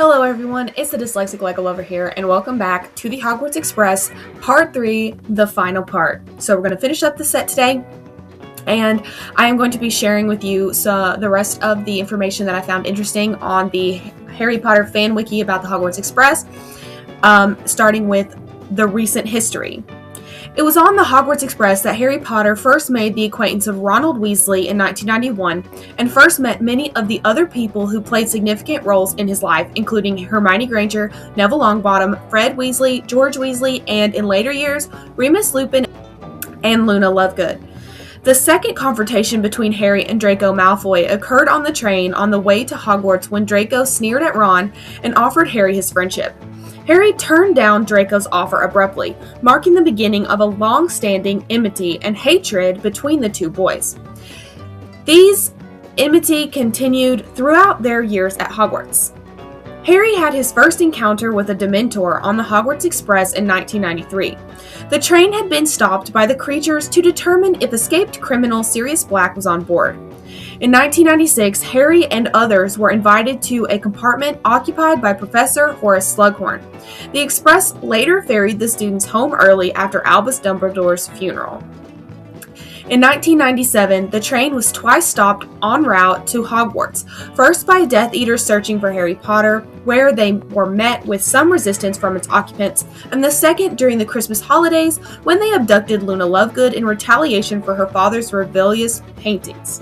Hello everyone, it's the Dyslexic Lego Lover here, and welcome back to the Hogwarts Express, Part 3, the final part. So we're going to finish up the set today, and I am going to be sharing with you the rest of the information that I found interesting on the Harry Potter fan wiki about the Hogwarts Express, starting with the recent history. It was on the Hogwarts Express that Harry Potter first made the acquaintance of Ronald Weasley in 1991 and first met many of the other people who played significant roles in his life, including Hermione Granger, Neville Longbottom, Fred Weasley, George Weasley, and in later years, Remus Lupin and Luna Lovegood. The second confrontation between Harry and Draco Malfoy occurred on the train on the way to Hogwarts when Draco sneered at Ron and offered Harry his friendship. Harry turned down Draco's offer abruptly, marking the beginning of a long-standing enmity and hatred between the two boys. These enmity continued throughout their years at Hogwarts. Harry had his first encounter with a Dementor on the Hogwarts Express in 1993. The train had been stopped by the creatures to determine if escaped criminal Sirius Black was on board. In 1996, Harry and others were invited to a compartment occupied by Professor Horace Slughorn. The Express later ferried the students home early after Albus Dumbledore's funeral. In 1997, the train was twice stopped en route to Hogwarts, first by Death Eaters searching for Harry Potter, where they were met with some resistance from its occupants, and the second during the Christmas holidays when they abducted Luna Lovegood in retaliation for her father's rebellious paintings.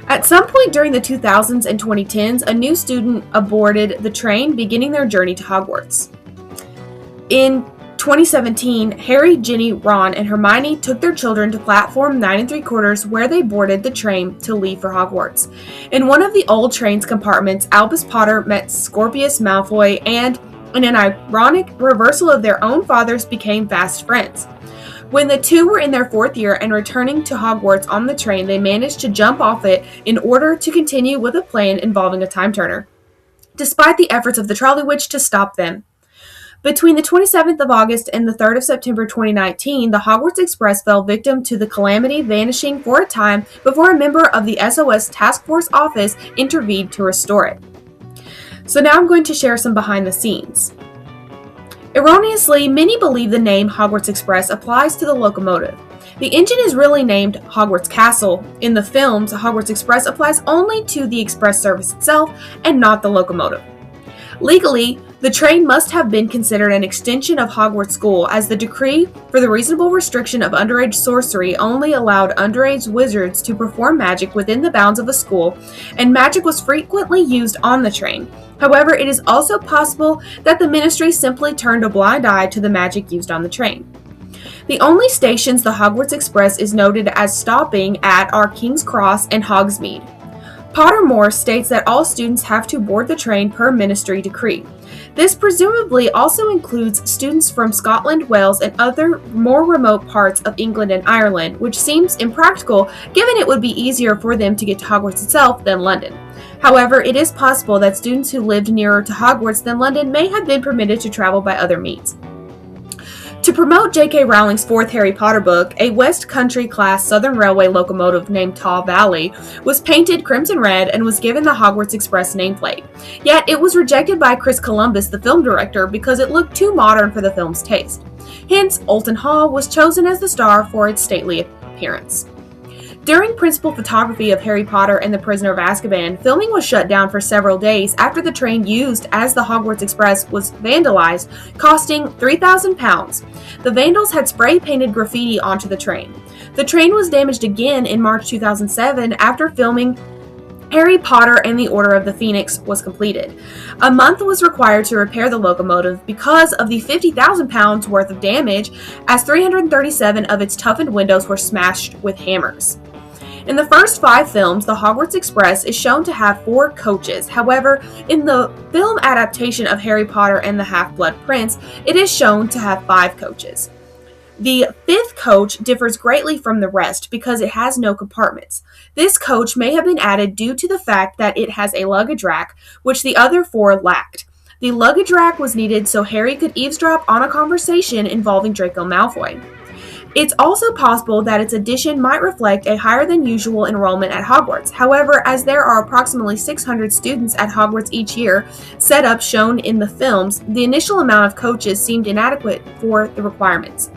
At some point during the 2000s and 2010s, a new student aborted the train, beginning their journey to Hogwarts. In 2017, Harry, Ginny, Ron, and Hermione took their children to platform 9 3/4, where they boarded the train to leave for Hogwarts. In one of the old train's compartments, Albus Potter met Scorpius Malfoy and, in an ironic reversal of their own fathers, became fast friends. When the two were in their 4th year and returning to Hogwarts on the train, they managed to jump off it in order to continue with a plan involving a time turner, despite the efforts of the Trolley Witch to stop them. Between the 27th of August and the 3rd of September 2019, the Hogwarts Express fell victim to the calamity, vanishing for a time before a member of the SOS Task Force office intervened to restore it. So now I'm going to share some behind the scenes. Erroneously, many believe the name Hogwarts Express applies to the locomotive. The engine is really named Hogwarts Castle. In the films, Hogwarts Express applies only to the express service itself and not the locomotive. Legally, the train must have been considered an extension of Hogwarts School, as the decree for the reasonable restriction of underage sorcery only allowed underage wizards to perform magic within the bounds of a school, and magic was frequently used on the train. However, it is also possible that the Ministry simply turned a blind eye to the magic used on the train. The only stations the Hogwarts Express is noted as stopping at are King's Cross and Hogsmeade. Pottermore states that all students have to board the train per Ministry decree. This presumably also includes students from Scotland, Wales, and other more remote parts of England and Ireland, which seems impractical given it would be easier for them to get to Hogwarts itself than London. However, it is possible that students who lived nearer to Hogwarts than London may have been permitted to travel by other means. To promote J.K. Rowling's 4th Harry Potter book, a West Country-class Southern Railway locomotive named Taw Valley was painted crimson red and was given the Hogwarts Express nameplate. Yet it was rejected by Chris Columbus, the film director, because it looked too modern for the film's taste. Hence, Olton Hall was chosen as the star for its stately appearance. During principal photography of Harry Potter and the Prisoner of Azkaban, filming was shut down for several days after the train used as the Hogwarts Express was vandalized, costing £3,000. The vandals had spray-painted graffiti onto the train. The train was damaged again in March 2007 after filming Harry Potter and the Order of the Phoenix was completed. A month was required to repair the locomotive because of the £50,000 worth of damage, as 337 of its toughened windows were smashed with hammers. In the first 5 films, the Hogwarts Express is shown to have 4 coaches. However, in the film adaptation of Harry Potter and the Half-Blood Prince, it is shown to have 5 coaches. The 5th coach differs greatly from the rest because it has no compartments. This coach may have been added due to the fact that it has a luggage rack, which the other 4 lacked. The luggage rack was needed so Harry could eavesdrop on a conversation involving Draco Malfoy. It's also possible that its addition might reflect a higher than usual enrollment at Hogwarts. However, as there are approximately 600 students at Hogwarts each year, setup shown in the films, the initial amount of coaches seemed inadequate for the requirements.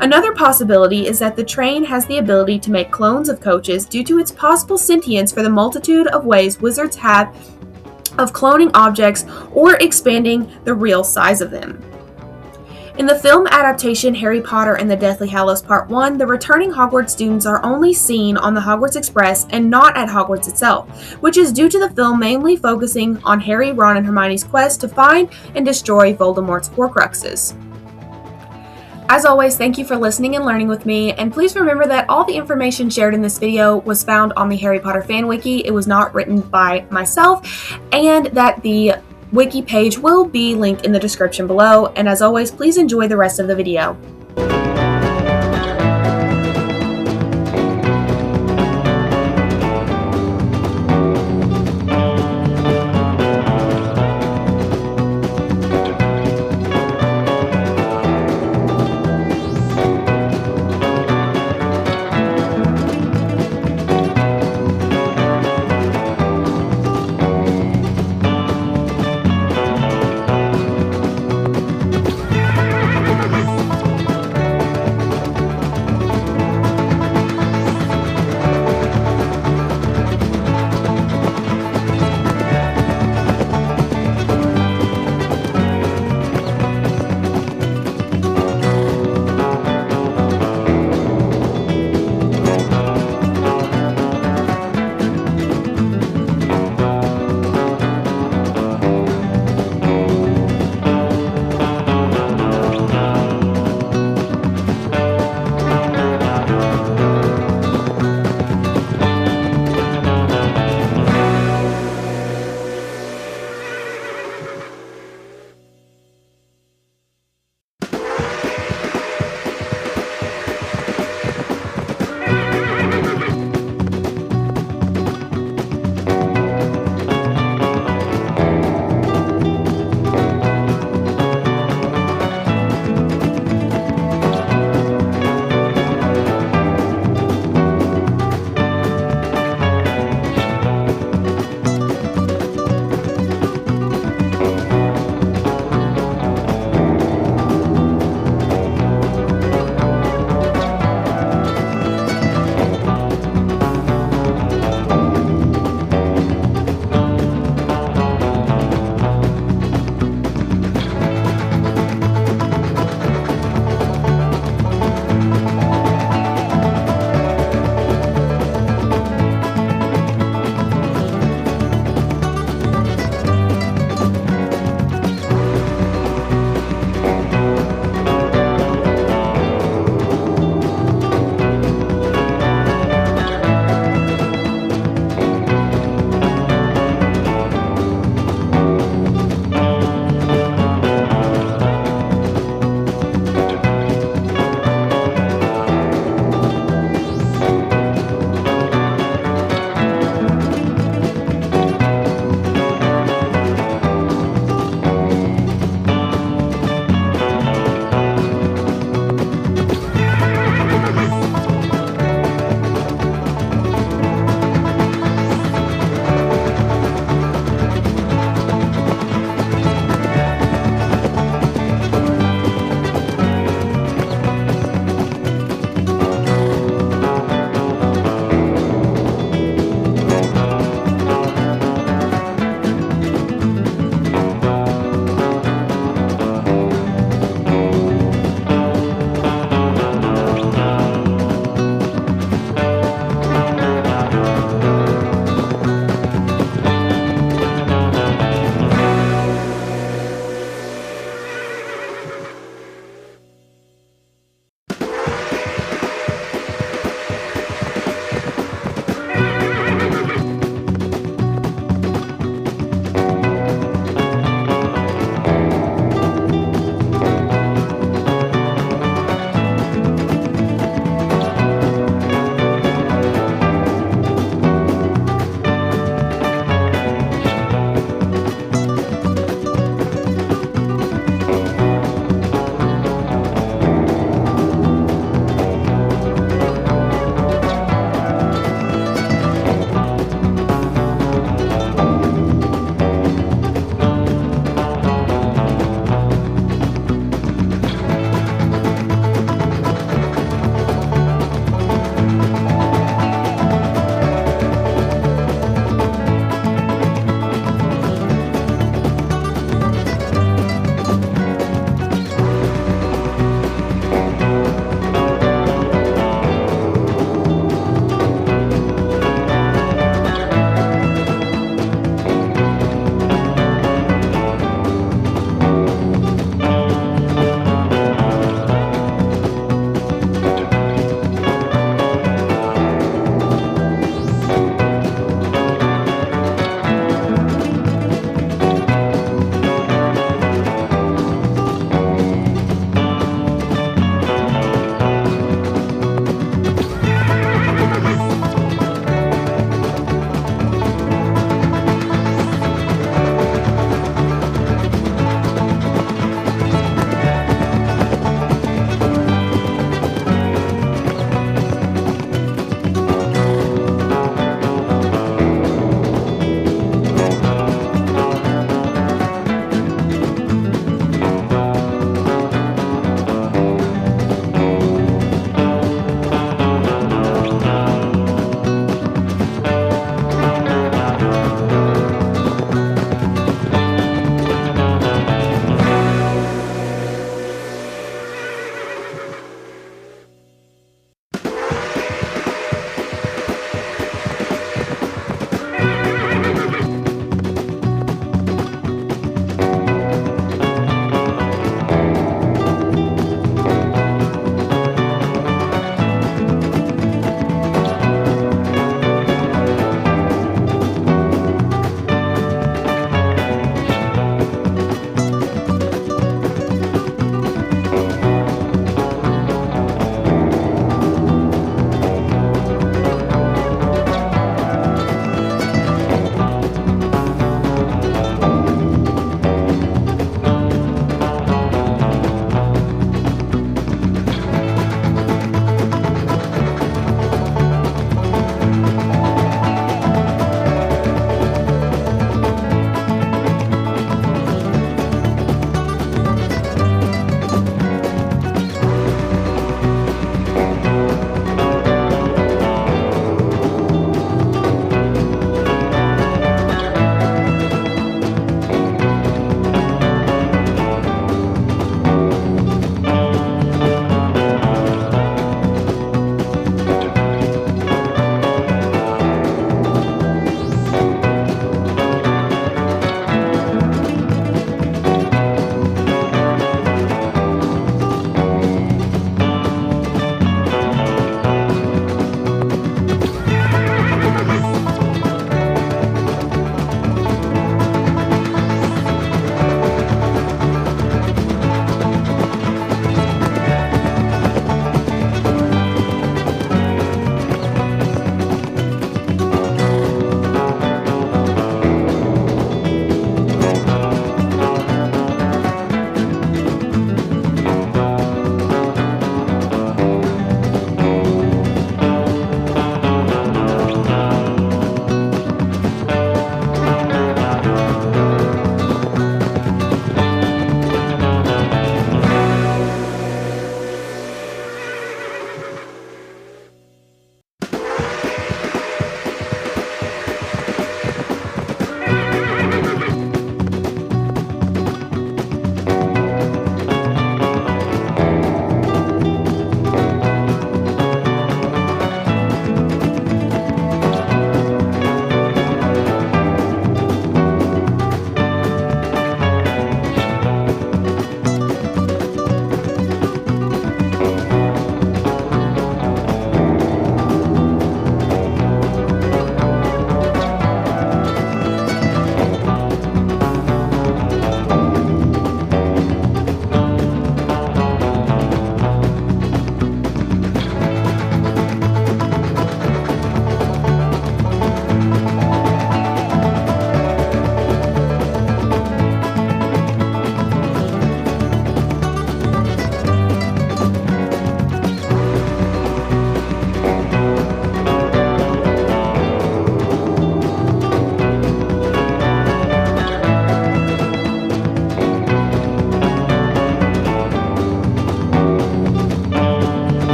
Another possibility is that the train has the ability to make clones of coaches due to its possible sentience for the multitude of ways wizards have of cloning objects or expanding the real size of them. In the film adaptation Harry Potter and the Deathly Hallows Part 1, the returning Hogwarts students are only seen on the Hogwarts Express and not at Hogwarts itself, which is due to the film mainly focusing on Harry, Ron, and Hermione's quest to find and destroy Voldemort's Horcruxes. As always, thank you for listening and learning with me, and please remember that all the information shared in this video was found on the Harry Potter fan wiki. It was not written by myself, and that the wiki page will be linked in the description below, and as always, please enjoy the rest of the video.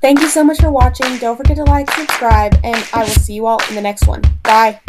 Thank you so much for watching. Don't forget to like, subscribe, and I will see you all in the next one. Bye.